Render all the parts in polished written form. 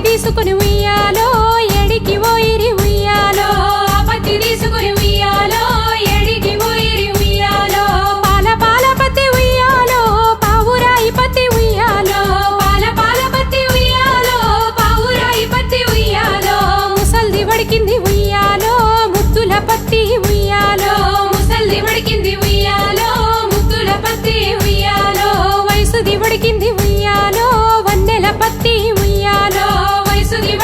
తీసుకుని ఉయ్యాలో ఎడికి ఓయిరి ఉయ్యాలో పత్తి తీసుకుని ఉయ్యాలో ఎడికి ఓయిరి ఉయ్యాలో పాల పాల పత్తి ఉయ్యాలో పావురాయి పత్తి ఉయ్యాలో పాల పాల పత్తి ఉయ్యాలో పావురాయి పత్తి ఉయ్యాలో ముసల్ది వడికింది ఉయ్యాలో ముద్దుల పత్తి ఉయ్యాలో ముసల్ది వడికింది ఉయ్యాలో ముద్దుల పత్తి ఉయ్యాలో వయసుది వడికింది ఉయ్యాలో వన్నెల పత్తి ఉయ్యాలో వయసుది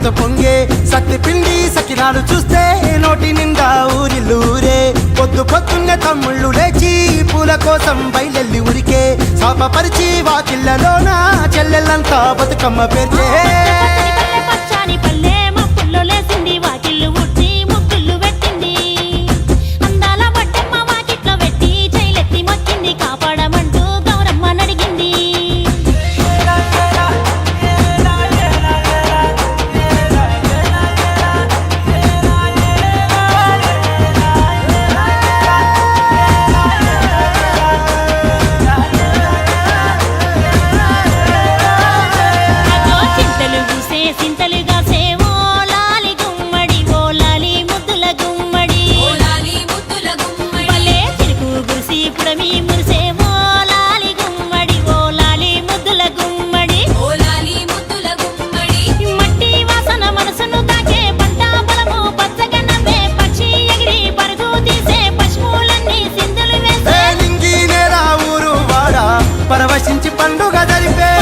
ఆనందంతో పొంగే సత్తి పిండి సకినాలు చూస్తే నోటి నిండా ఊరిల్లూరే. పొద్దు పొద్దున్నే తమ్ముళ్ళు లేచి పూల కోసం బయలెల్లి ఉరికే. శాపపరిచి వాకిళ్ళలోన చెల్లెళ్ళంతా బతుకమ్మ పేర్చే. పరవశించి పండుగ జరిపే.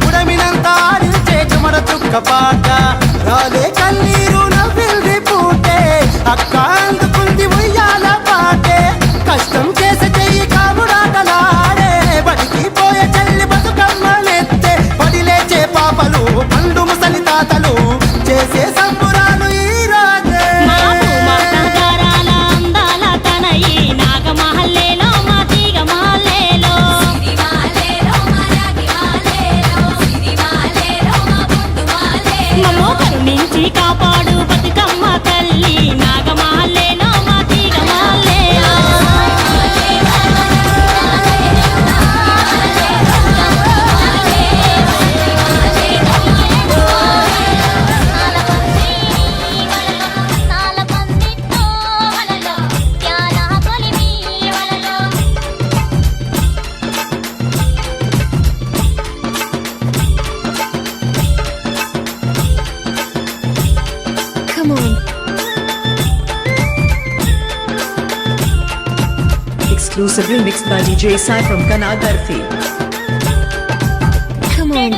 ఉడమినంతా ఆడించే చెమర చుక్క పాట రాలే కన్నీరు నవ్విల్ది పూటే. అక్క అందుకుంది ఉయ్యాల పాటే. కష్టం చేసే చెయ్యి కాముడాటలాడే. బడికి పోయే చెల్లి బతుకమ్మనెత్తే. పడి లేచే పాపలు పండు ముసలి తాతలు చేసే సంబురాలు ఈ రోజే. కాపాడు బతుకమ్మ తల్లి నాగమాలేలో మా తీగమాలేలో. Come on. Exclusively mixed by DJ Sai from Kanagarthi. Come on.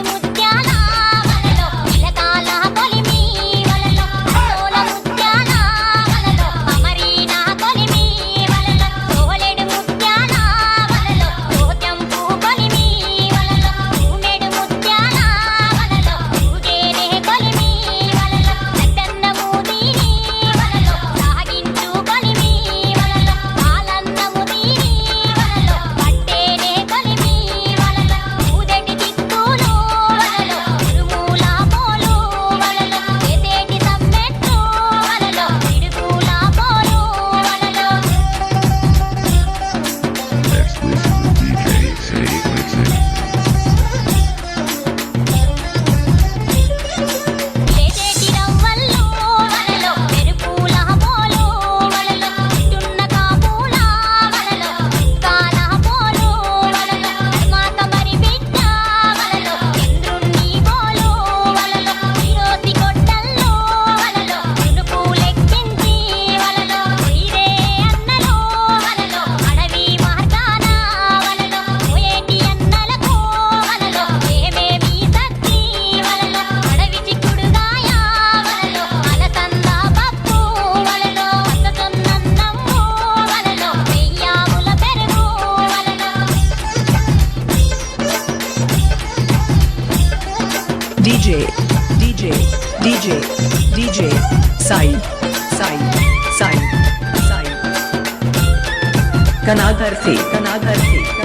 DJ Sai Kanadhar the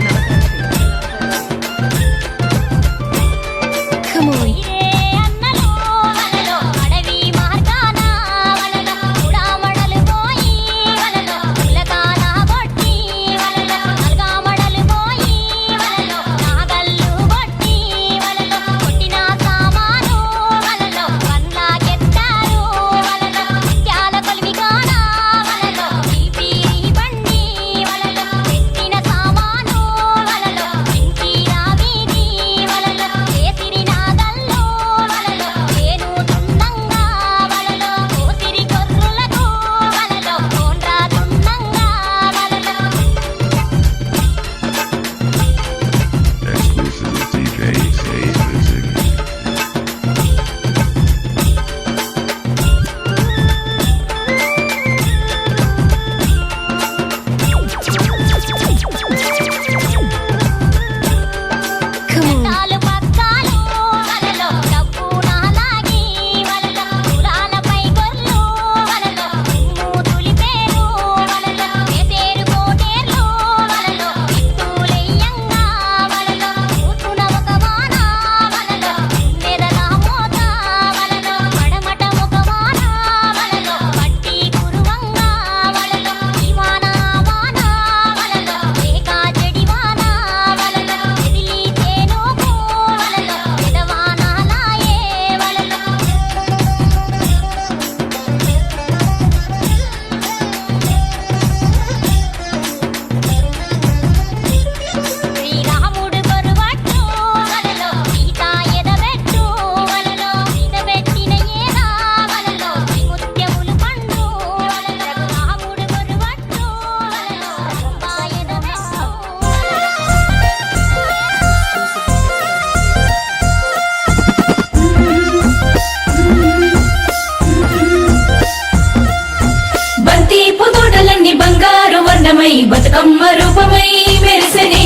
Bathukamma రూపమై మెరిసెనే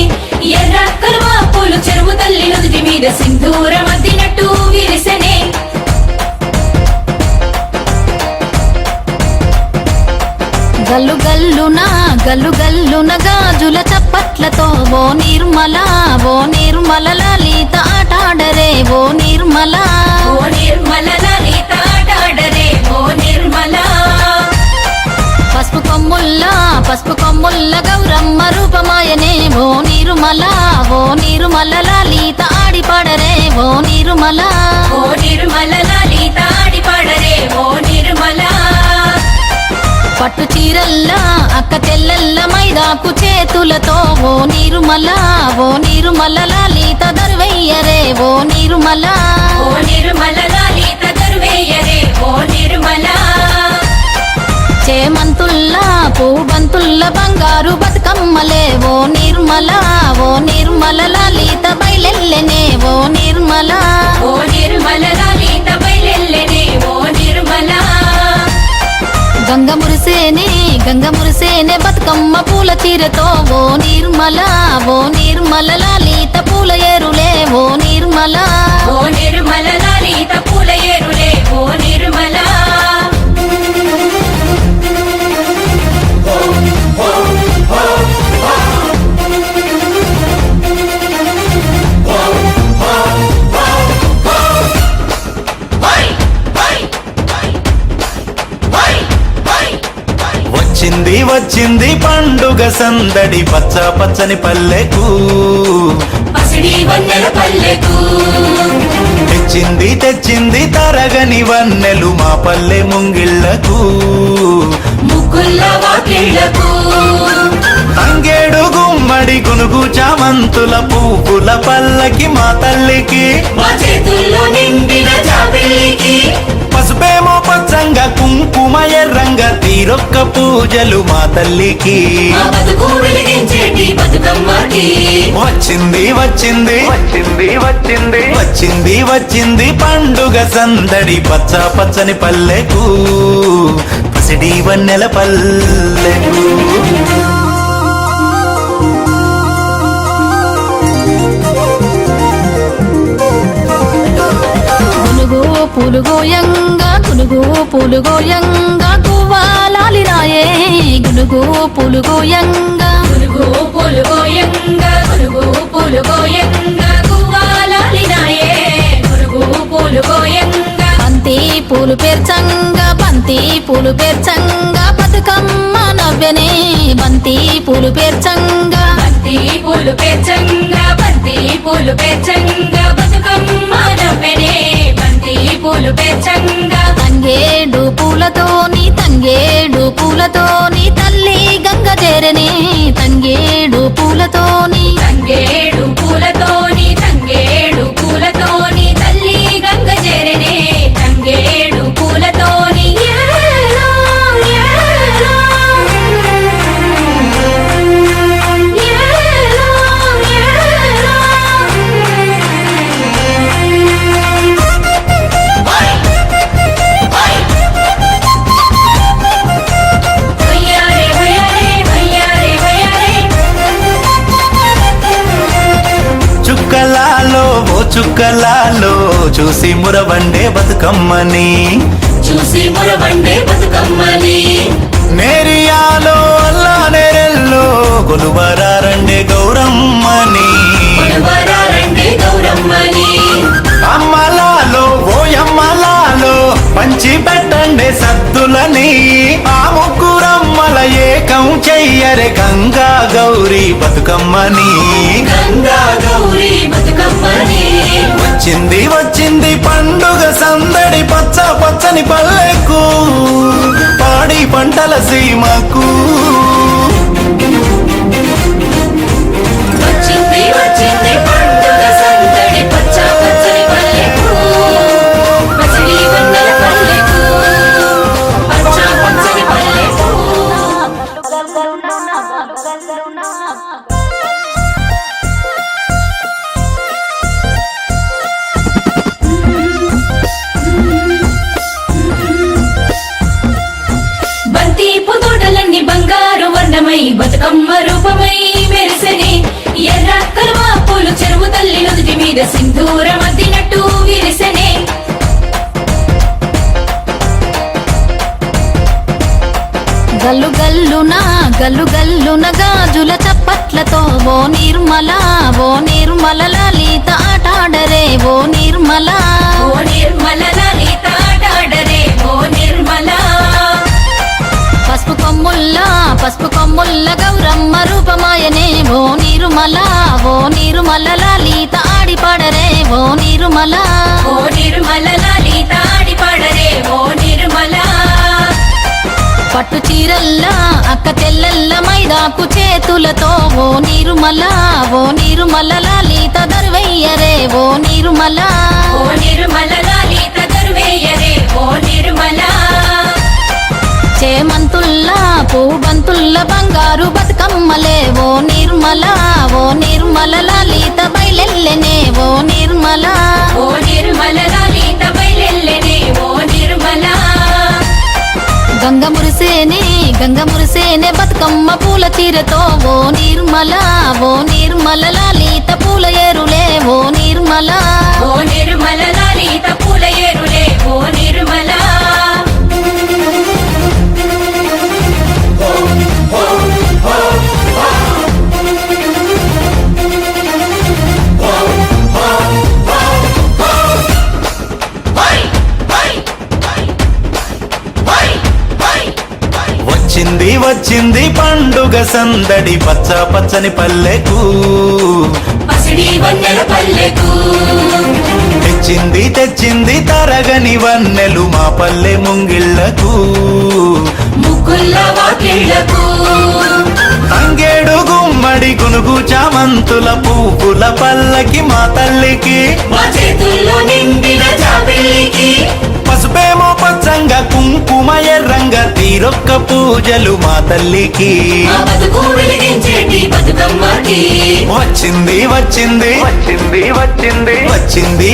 ఎర్ర కలువ పూలు చెరువు తల్లి నుదుటి మీద సింధూర మద్దినట్టు విరిసెనే గల్లు గల్లున గాజుల చప్పట్లతో ఓ నిర్మల లలిత ఆటాడరే ఓ నిర్మల లలిత ఆటాడరే ఓ నిర్మల పసుపు కొమ్ముల్ల గౌరమ్మ రూపమాయనే ఓ నిర్మల లలిత ఆడిపాడరే ఓ నిర్మల లలిత ఆడిపాడరే ఓ నిర్మల పట్టు చీరల్లా అక్క తెల్లల్ల మైదాకు చేతులతో ఓ నిర్మల లలిత దర్వయ్యరే ఓ నిర్మల లలిత దర్వయ్యరే ఓ నిర్మల చేమంతుల్లా పూబంతుల్ల బంగారు బతుకమ్మలే ఓ నిర్మల లలిత బయలెల్లెనే ఓ నిర్మల లలిత బయలెల్లెనే ఓ నిర్మల గంగ మురిసేనే బతుకమ్మ పూల చీరతో ఓ నిర్మల లలిత పూల ఏరులే ఓ నిర్మల లలిత పూల ఏరులే ఓ నిర్మల వచ్చింది పండుగ సందడి పచ్చ పచ్చని పల్లెకు పసిడి వన్నెల పల్లెకు తెచ్చింది తరగని వన్నెలు మా పల్లె ముంగిళ్లకు ముగ్గుల్ల వాకిళ్లకు తంగేడు గుమ్మడి గునుగు చామంతుల పువ్వుల పల్లకి మా తల్లికి మా చేతుల్లో నిండిన జాబిల్లికి పసుపేమో పచ్చంగా కుంకుమ ఎర్రంగా తీరొక్క పూజలు మా తల్లికి మా బతుకు వెలిగించేటి బతుకమ్మకి వచ్చింది పండుగ సందడి పచ్చ పచ్చని పల్లెకు పసిడి వన్నెల పల్లెకు పూలు గోయంగా గువ్వాలాలి రాయే గునుగు పూలు గోయంగా గునుగు పూలు గోయంగా గునుగు పూలు గోయంగా గువ్వాలాలినాయే గునుగు పూలు గోయంగా బంతి పూలు పేర్చంగా బతుకమ్మ నవ్వెనే బంతి పూలు పేర్చంగా బంతి పూలు పేర్చంగా బంతి పూలు పేర్చంగా బతుకమ్మ నవ్వెనే బంతి పూలు పేర్చంగా తంగేడు పూలతోని తల్లి గంగ చేరనే తంగేడు పూలతోని తంగేడు పూలతోని తల్లి గంగ చేరనే తంగేడు పూలతోని ఏలో, ఏలో. ఏలో, ఏలో. వయ్యారే, వయ్యారే, వయ్యారే, వయ్యారే. చుక్కలాలో ఓ చుక్కలాలో చూసి మురవండే బతుకమ్మని చూసి మురవండే బతుకమ్మని నేరియాలో అల్లా నేరెల్లో కొలువరారండే గౌరమ్మని కొలువరారండే గౌరమ్మని అమ్మలాలో ఓ అమ్మలాలో పంచి పెట్టండే సద్దులని ఆ ముగ్గురమ్మల ఏకం చెయ్యరే గంగా గౌరీ బతుకమ్మని గంగా గౌరీ బతుకమ్మని వచ్చింది పండుగ సందడి పచ్చని పల్లెకు పాడి పంటల సీమకు వచ్చింది పండుగ సందడి పచ్చని పల్లెకు పసిడి వన్నెల పల్లెకు పచ్చని పల్లెకు బంతి పుతోటలన్నీ బంగారు వర్ణమై బతుకమ్మ రూపమై మెరిసెనే ఎర్ర కలువ పూలు చెరువు తల్లి నుదుటి మీద సింధూరం అద్దినట్టు విరిసెనే గల్లు గల్లున గాజుల చప్పట్లతో ఓ నిర్మల లలిత ఆటాడరే ఓ నిర్మల ఓ నిర్మల లలిత ఆటాడరే ఓ నిర్మల పసుపు కొమ్ముల్ల గౌరమ్మ రూపమాయనే ఓ నిర్మల లలిత ఆడిపాడరే ఓ నిర్మల ఓ నిర్మల లలిత ఆడిపాడరే ఓ నిర్మల పట్టు చీరల్లా అక్క తెల్లల్ల మైదాకు చేతులతో ఓ నిర్మల లలిత దర్వయ్యరే ఓ నిర్మల ఓ నిర్మల లలిత దర్వేయరే ఓ నిర్మల చేమంతుల్లా పూబంతుల్ల బంగారు బతుకమ్మలే ఓ నిర్మల లలిత బయలెల్లెనే ఓ నిర్మల ఓ నిర్మల లలిత బయలెల్లెనే ఓ నిర్మల గంగ మురిసేనే బతుకమ్మ పూల చీరతో ఓ నిర్మల లలిత పూల ఏరులే ఓ నిర్మల ఓ నిర్మల లలిత పూల ఏరులే ఓ నిర్మల వచ్చింది పండుగ సందడి పచ్చని పల్లెకు పసిడి వన్నెల పల్లెకు తెచ్చింది తరగని వన్నెలు మా పల్లె ముంగిళ్లకు ముగ్గుల్ల వాకిళ్లకు తంగేడు గుమ్మడి గునుగు చామంతుల పువ్వుల పల్లకి మా తల్లికి మా చేతుల్లో నిండిన జాబిల్లికి పసుపేమో పచ్చంగా కుంకుమ ఎర్రంగా తీరొక్క పూజలు మా తల్లికి మా బతుకు వెలిగించేటి బతుకమ్మకి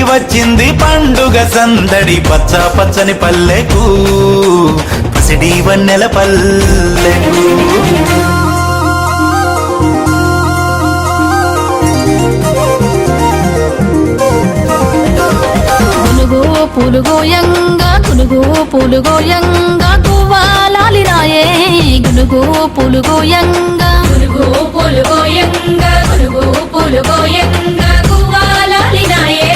వచ్చింది పండుగ సందడి పచ్చని పల్లెకు పసిడి వన్నెల పల్లెకు పూలు గోయంగా గునుగు పూలు గోయంగా గువ్వాలాలి రాయే గునుగు పూలు గోయంగా గునుగు పూలు గోయంగా గునుగు పూలు గోయంగా గువ్వాలాలినాయే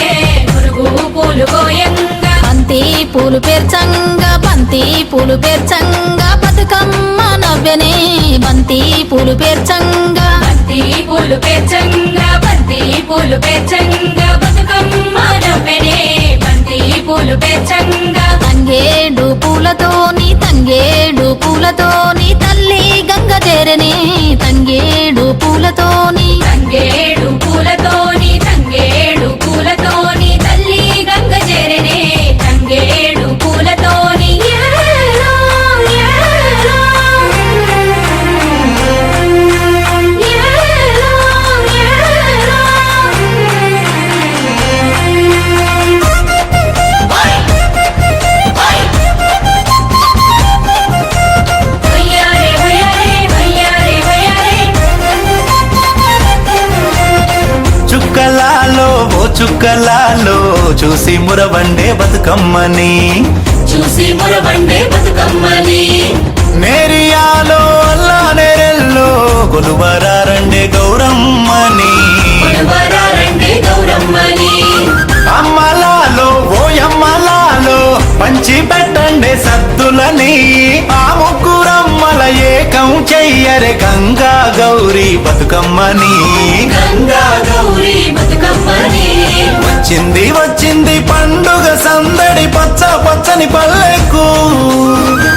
గునుగు పూలు గోయంగా బంతి పూలు పేర్చంగా బంతి పూలు పేర్చంగా బతుకమ్మ నవ్వెనే బంతి పూలు పేర్చంగా బంతి పూలు పేర్చంగా బంతి పూలు పేర్చంగా బతుకమ్మ నవ్వెనే బంతి పూలు పేర్చంగా తంగేడు పూలతోని తల్లి గంగ చేరని తంగేడు పూలతోని తంగేడు పూలతోని తంగేడు పూలతోని తల్లి గంగ చేరనే తంగేడు పూలతోని ఏలో, ఏలో. ఏలో, ఏలో. వయ్యారే, వయ్యారే, వయ్యారే, వయ్యారే. చుక్కలాలో ఓ చుక్కలాలో చూసి మురవండే బతుకమ్మని చూసి మురబండే బతుకమ్మని నేరియాలో అల్లా నేరెల్లో కొలువరారండే గౌరమ్మని కొడువరారండే గౌరమ్మని అమ్మలాలో ఓ అమ్మలాలో పంచి పెట్టండే సద్దులని ఆ ముగ్గురమ్మల ఏకం చెయ్యరే గంగా గౌరీ బతుకమ్మని గంగా గౌరీ బతుకమ్మని వచ్చింది వచ్చింది పండుగ సందడి పచ్చ పచ్చని పల్లెకు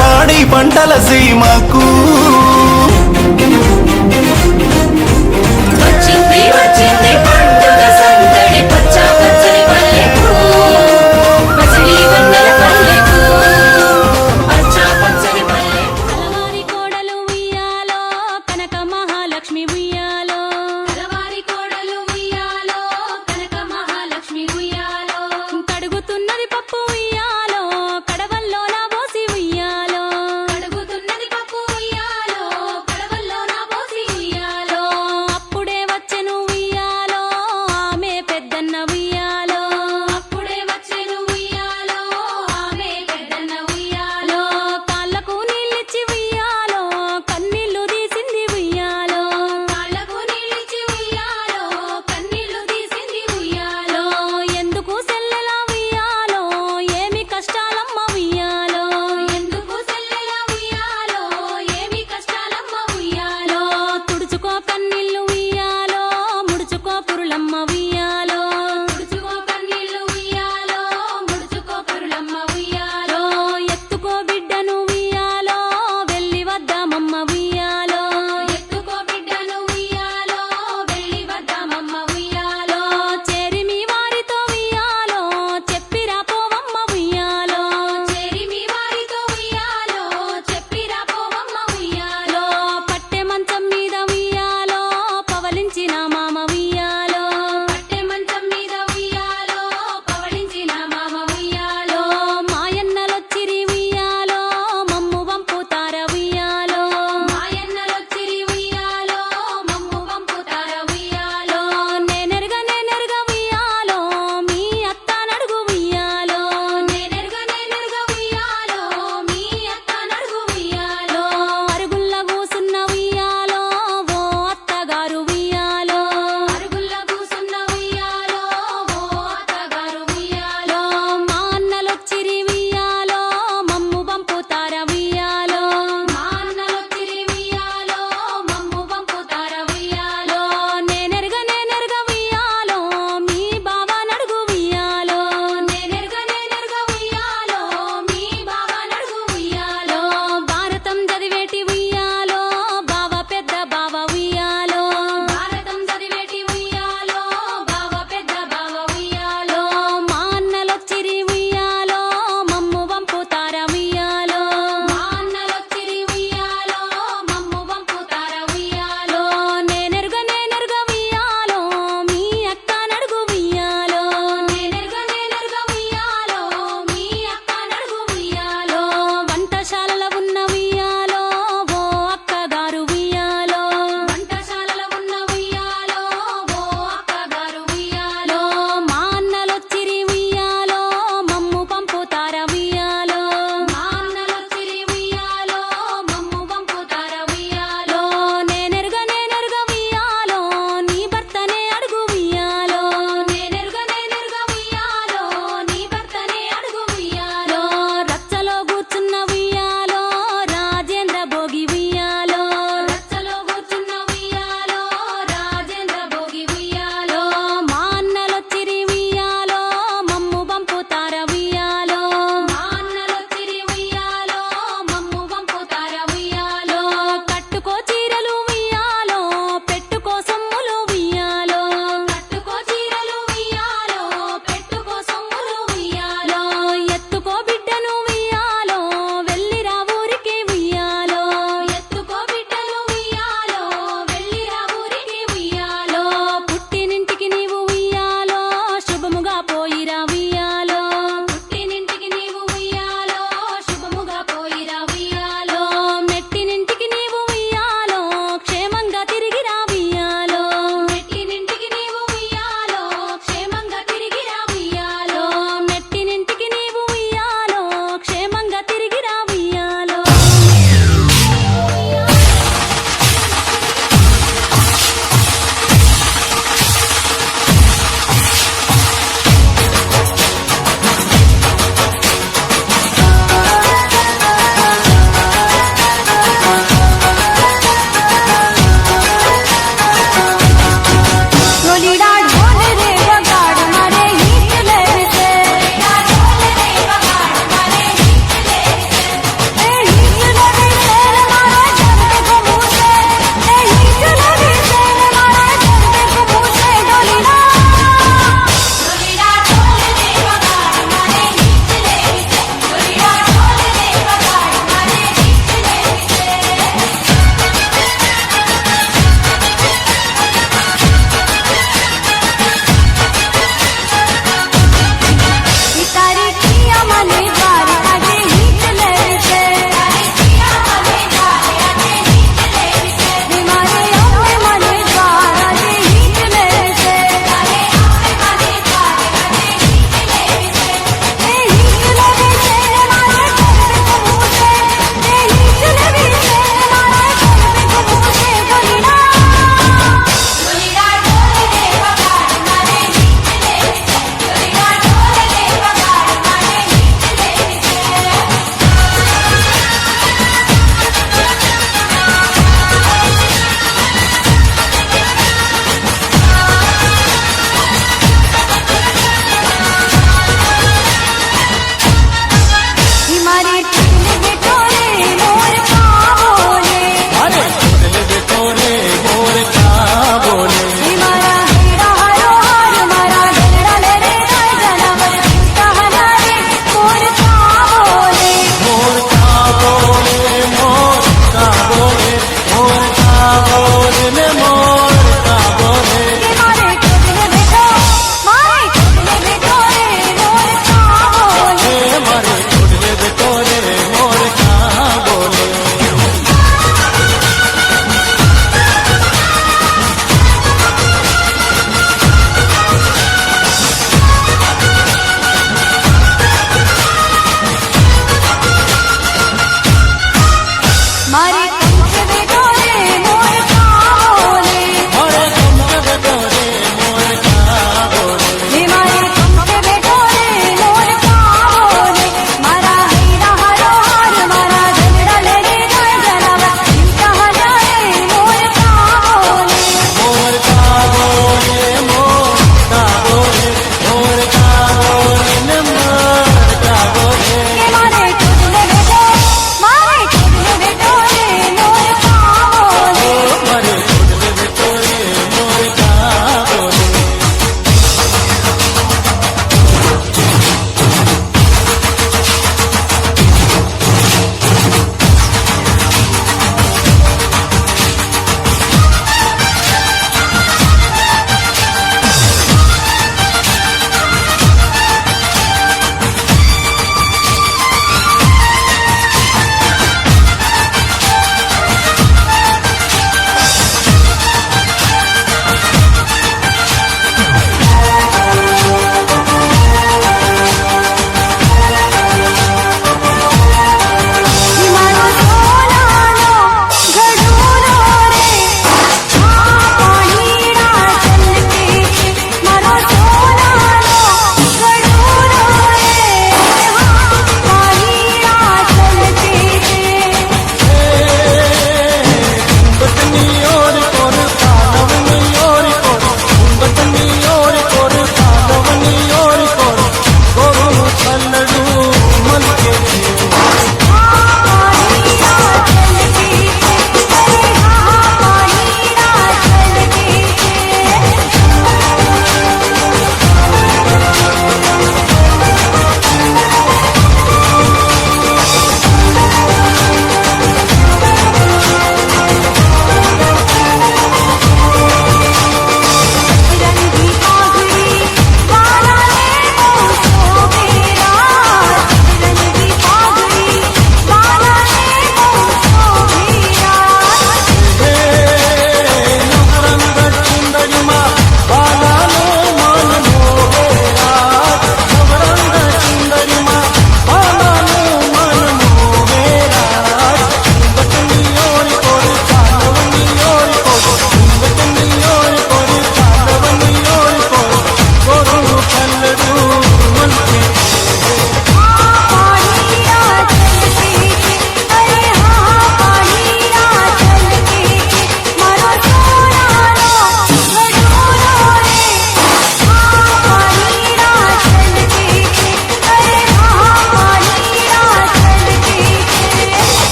పాడి పంటల సీమకు వచ్చింది వచ్చింది పండుగ సందడి పచ్చ పచ్చని పల్లెకు పసిడి వెన్నెల పల్లెకు పచ్చ పచ్చని పల్లెకు కలవారి కోడలు ఉయ్యాలో కనక మహాలక్ష్మి ఉయ్యాలో కలవారి కోడలు ఉయ్యాలో కనక మహాలక్ష్మి ఉయ్యాలో కడుగుతున్నది పప్పు ఉయ్యాలో కడవల్లో నా పోసి ఉయ్యాలో అడుగుతున్నది పప్పు ఉయ్యాలో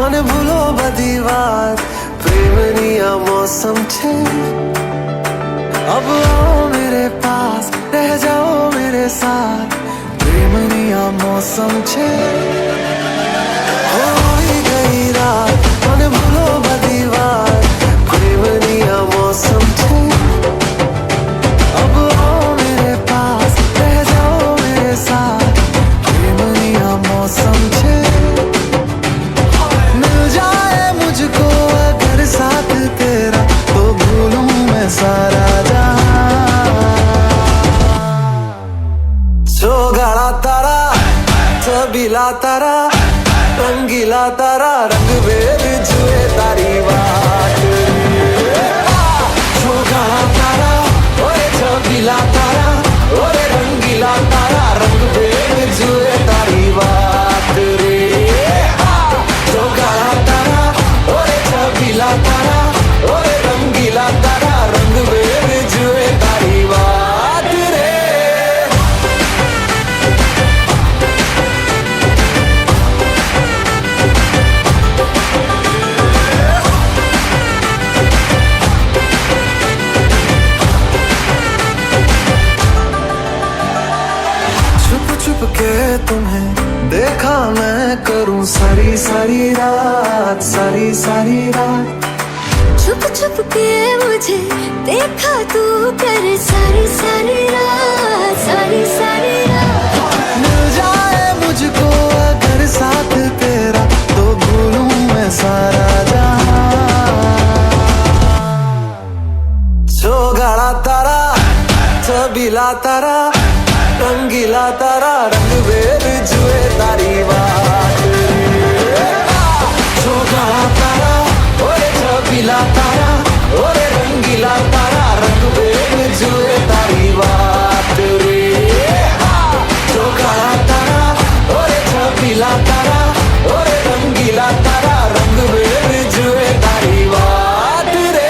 મને ભૂલો બધી વાત પ્રેમની આ મૌસમ છે अब आओ मेरे पास रह जाओ मेरे साथ प्रेमनी आ मौसम छे होई गई रात मन भूलो बधी बात प्रेमनी आ मौसम छे अब आओ मेरे पास रह जाओ मेरे साथ प्रेमनी आ मौसम छे मिल जाए मुझको अगर साथ तेरा तो भूलूं मैं सारा छबीला तारा रंगीला तारा रंग बेर जुए तारी बात छोगाला तारा ओए छबीला तारा ओए रंगीला तारा रंग बेर जुए तारी बात रे छोगाला तारा ओए छबीला तारा ओए रंगीला तारा रंग बेर जुए तारी बात रे के तुम्हें देखा मैं करूं सारी सारी रात सारी सारी रात छुप छुप के मुझे देखा तू कर सारी सारी रात सारी सारी रात मिल जाए मुझको अगर साथ तेरा तो भूलूं मैं सारा जहां छोगाला तारा छबीला तारा रंगीला तारा रंग बेर जुए तारी बात छोगाला तारा ओए छबीला तारा ओए रंगीला तारा रंग बेर जुए तारी बात रे छोगाला तारा ओए छबीला तारा ओए रंगीला तारा रंग बेर जुए तारी बात रे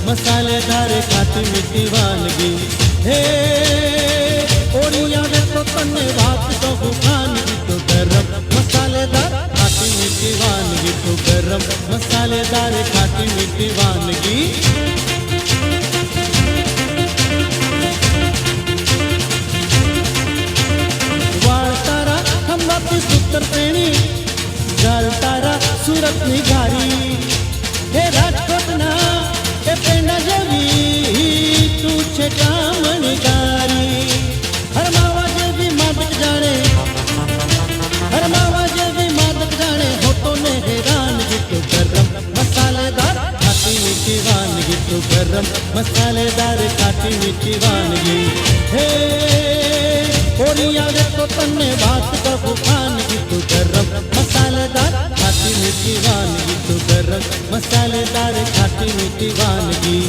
मसालेदार खाटी मीठी वानगी हे ओरिया वे तो तन्ने बात तो खानगी तो गरम मसालेदार खाटी मीठी वानगी तो गरम मसालेदार खाटी मीठी वानगी वाळ तारा खंबाती सूत्र प्रेणी गाल तारा सूरत निघारी हे राजकोट ना ए पेंडा जेवी तू छे कामणगारी हर मावा जेवी मादक जाने हर मावा जेवी मादक जाने होतो ने हैरान तो गरम मसालेदार खाटी मीठी वानगी तो गरम मसालेदार खाटी मीठी वानगी हे ओरिया वे तो तन्ने बात कबू खानगी तो गरम मसालेदार खाटी मीठी वानगी तो गरम मसालेदार खाटी मीठी वानगी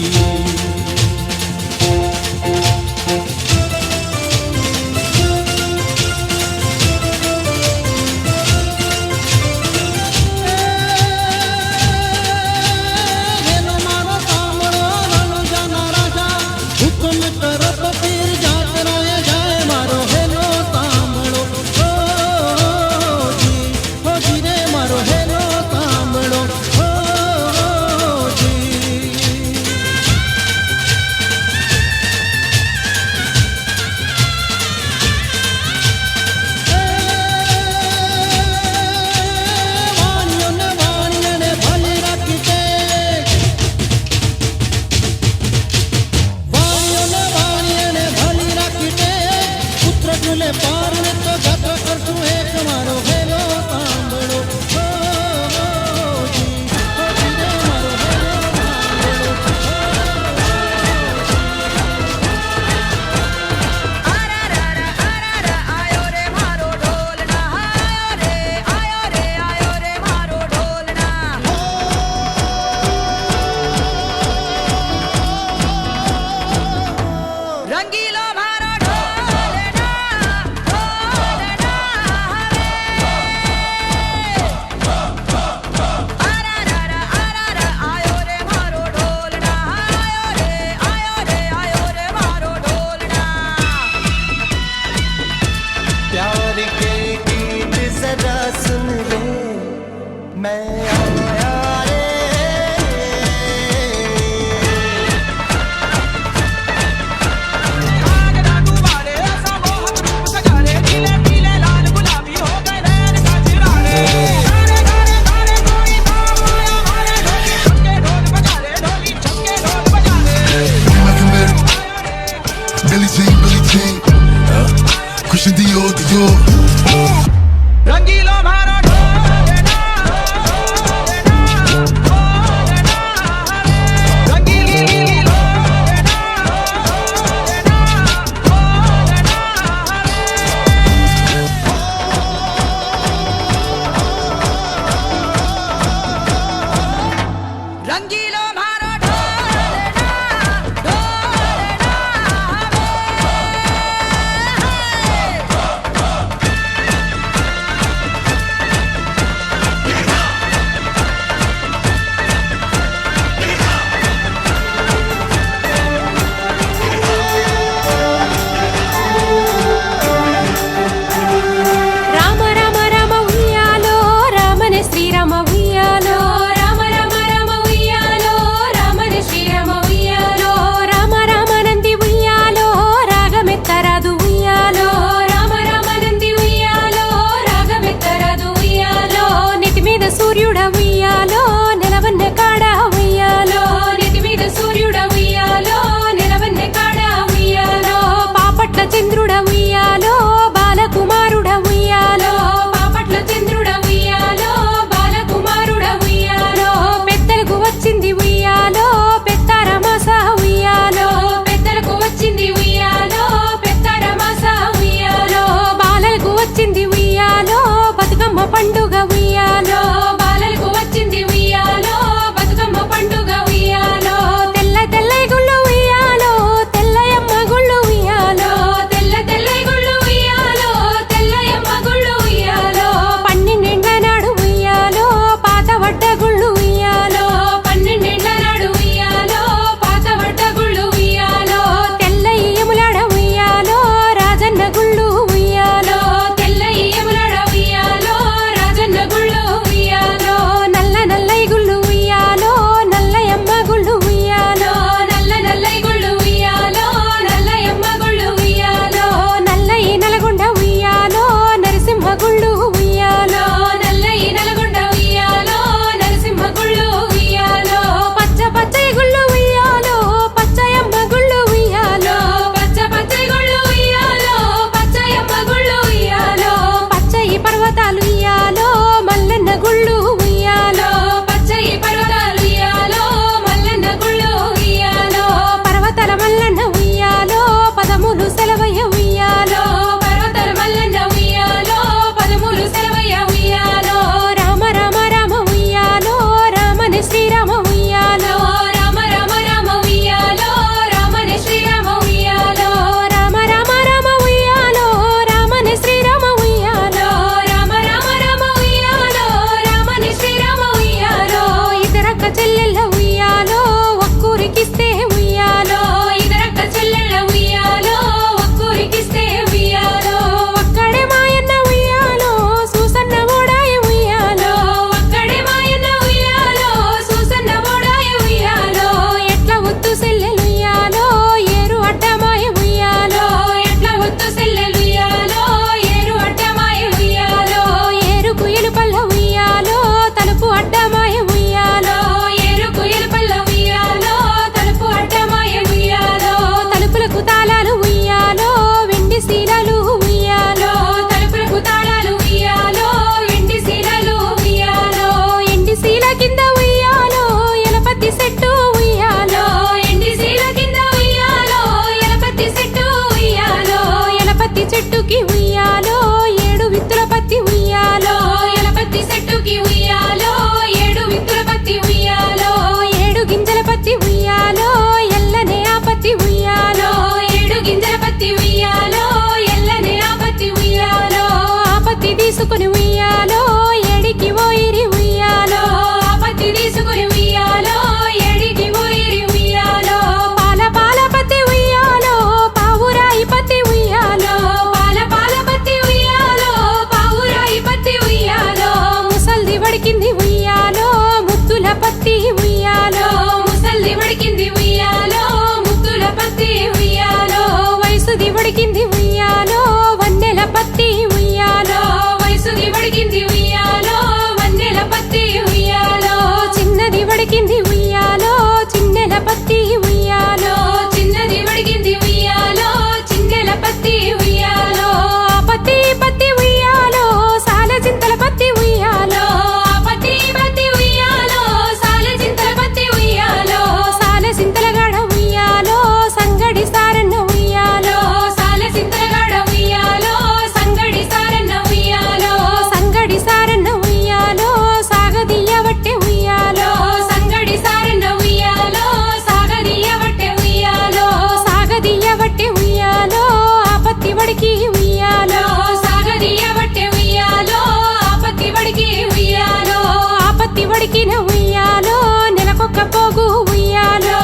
ఉయ్యాలో నెలకొక్క పోగు ఉయ్యాలో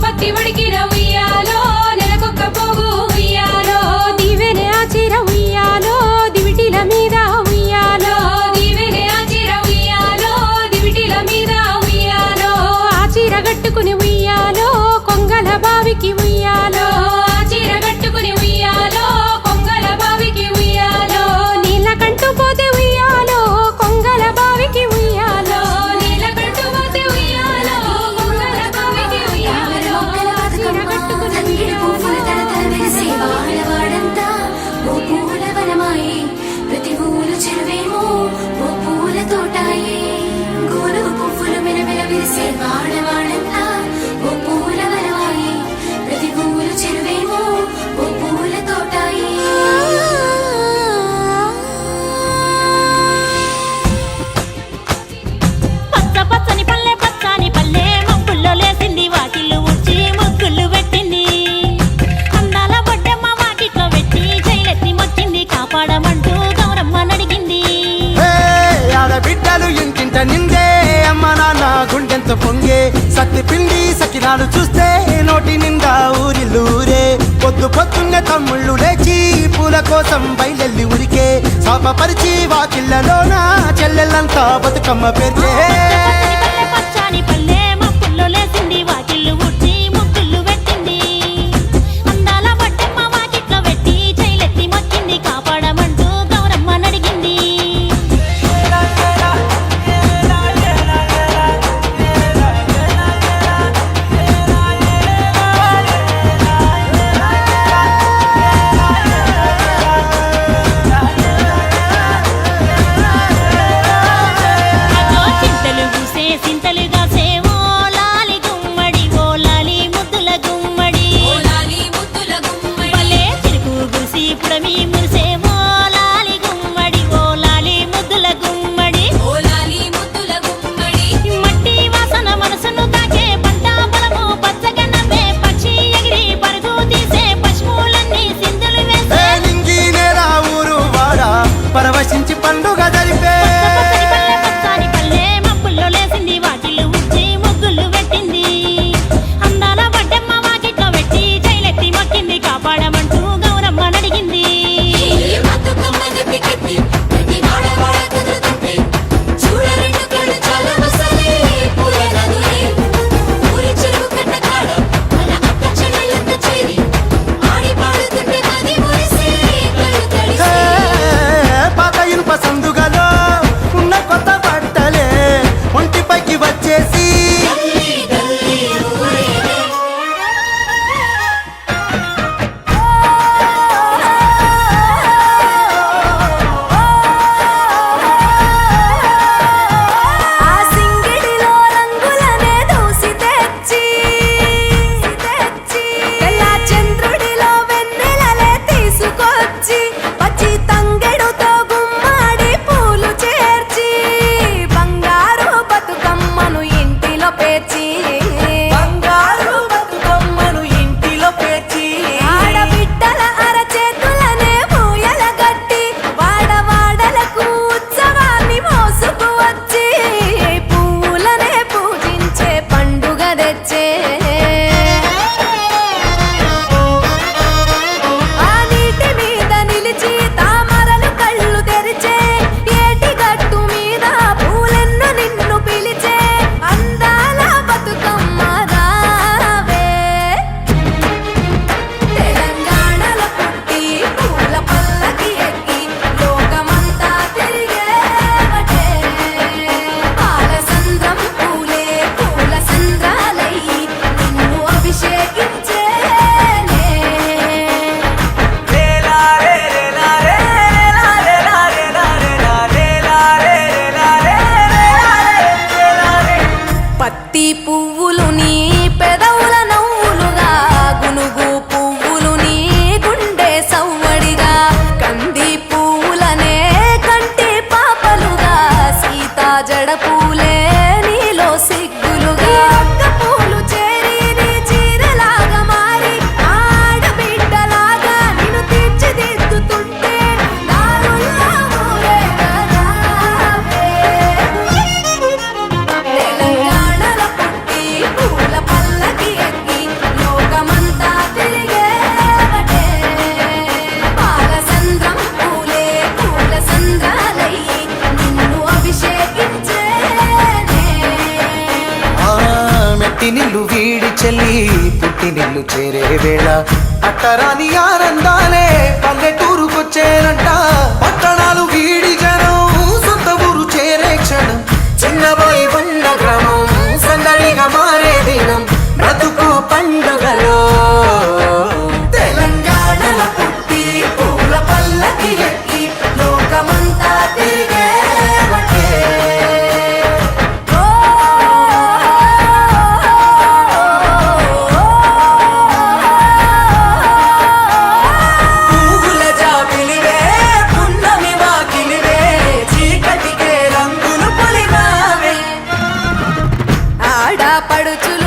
పత్తి ఉడికిన ఉయ్యాలో నెలకొక్క పోగు ఉయ్యాలో దీవెనే ఆచిర ఉయ్యాలో దివిటిల మీద ఉయ్యాలో దీవెనే ఆచిర ఉయ్యాలో దివిటిల మీద ఉయ్యాలో ఆచిర గట్టుకుని ఉయ్యాలో కొంగల బావికి ఉయ్యాలో చీర కట్టుకుని ఉయ్యాలో కొంగల బావికి ఉయ్యాలో నీళ్ళ కంటూ పోతే ఉయ్యాలో కొంగల బావికి ఉయ్యాలో నీళ్ళ కట్టు పోతే ఉయ్యాలో కొంగల బావికి ఉయ్యాలో చీర కట్టుకుని తంగిడి పువ్వుల తడతడ మెరిసే వాడవాడంతా ఓ పూల వనమాయే ప్రతి పూలు చెరువేమో ఓ పూల తోటాయే గోనుగు పువ్వులు మెలమెల విరిసే వాడవాడంతా ఓ పూల వనమాయే ప్రతి పూలు చెరువేమో ఓ పూల తోటాయే పచ్చ పచ్చని పల్లె పచ్చని పల్లె మబ్బుల్లో లేసింది వాకిళ్ళు ఊడ్చి ముగ్గులు పెట్టింది అందాల బొడ్డమ్మ వాకిట్లో పెట్టి జైలెత్తి మొచ్చింది కాపాడమంటూ గౌరమ్మ నడిగింది హే, ఆడబిడ్డలు ఇంటింట నిందే అమ్మ నాన్న గుండెంత పొంగే సత్తి పిండి సకినాలు చూస్తే నోటి నిండా ఊరిల్లూరే పొద్దున్నే తమ్ముళ్ళు లేచి పూల కోసం బయలెల్లి ఉరికే శాపపరిచి వాకిళ్ళలోన చెల్లెళ్ళంతా బతుకమ్మ పేర్చే పల్లె పచ్చని పల్లె మబ్బుల్లో లేసింది వాకిళ్ళు ఊడ్చి ముగ్గులు పెట్టింది అందాల బొడ్డమ్మ వాకిట్లో పెట్టి జైలెత్తి మొచ్చింది కాపాడమంటూ గౌరమ్మ నడిగింది అగో చింతలు పూసే సింతలు కాసే ఓ లాలి గుమ్మడి ఓ లాలి ముద్దుల గుమ్మడి లాలి ముద్దుల గుమ్మడి భలే చిరుకు గురిసి పుడమి మురిసే ఓ లాలి గుమ్మడి ఓ లాలి ముద్దుల గుమ్మడి ఓ లాలి ముద్దుల గుమ్మడి మట్టి వాసన మనసును తాకే పంట బలము పచ్చగా నవ్వే పక్షి ఎగిరి పరుగు తీసే పశువులన్నీ సింధులు వేసే నింగి నేల ఊరు వాడ పరవశించి పండుగ జరిపే పచ్చని పల్లె పచ్చని పల్లె మబ్బుల్లో లేసింది వాకిళ్ళు ఊడ్చి ముగ్గులు పెట్టింది అందాల బొడ్డమ్మ వాకిట్లో పెట్టి జైలెత్తి మొక్కింది కాపాడమంటూ గౌరమ్మ నడిగింది బతుకమ్మని పికెత్తి ప్రతి వాడవాడ కదులుతుంటే చూడ రెండు కళ్ళు చాలా మసాలే పూల నదులే ఊరి చెరువు కట్ట కాడ మన అక్క చెల్లెళ్ళంతా చేరి ఆడి పాడుతుంటే మది మురిసే కళ్ళు తడిసే పాత ఇనుప సందుగలో ఉన్న కొత్త బట్టలే ఒంటిపైకి వచ్చేసి గల్లీ గల్లీ ఊరేగే ఆ సింగిడిలో రంగులనే దూసి తెచ్చి తెల్ల చంద్రుడిలో వెన్నెలలే తీసుకొచ్చి పచ్చి తంగెడుతో గుమ్మాడి పూలు చేర్చి బంగారు బతుకమ్మను ఇంటిలో పేర్చి ఆడబిడ్డల అరచేతులనే పూయల గట్టి వాడవాడలకు ఉత్సవాన్ని మోసుకు వచ్చి పూలనే పూజించే పండుగ తెచ్చే ఆ నీటి మీద నిలిచి తామరలు కళ్ళు తెరిచే ఏటి గట్టు మీద పూలెన్ను నిన్ను పిలిచే అందాల బతుకమ్మ రావే తెలంగాణలో పుట్టి పూల పల్లకి ఎక్కి లోకమంతా తిరిగేవటే పాల సంద్రం పూలే పూల సంద్రాలయ్యి నిన్ను అభిషేకించేనే పత్తి పువ్వులు నీ పెదవుల నవ్వులుగా గునుగు పువ్వులు నీ గుండె సవ్వడిగా కంది పువ్వులనే కంటి పాపలుగా సీతా జడ పూలే నీలో సిగ్గులుగా ఒక్క పూలు చేరి నీ చీరలాగా మారి ఆడబిడ్డలాగా నిన్ను తీర్చిదిద్దుతుంటే దారుల్లో ఊరేగరావే తెలంగాణ మెట్టినిల్లు వీడి చెల్లి పుట్టినిల్లు చేరే వేళ అట్టరాని ఆనందాలే పల్లెటూరుకొచ్చేనంట పట్టణాలు వీడి జనం సొంత ఊరు చేరే క్షణం చిన్నబోయి బండ గ్రామం సందడిగా మారే దినం బ్రతుకు పండుగలో తెలంగాణల పుట్టి పూల పల్లకి ఎక్కి లోకమంతా తిరిగే పడుచు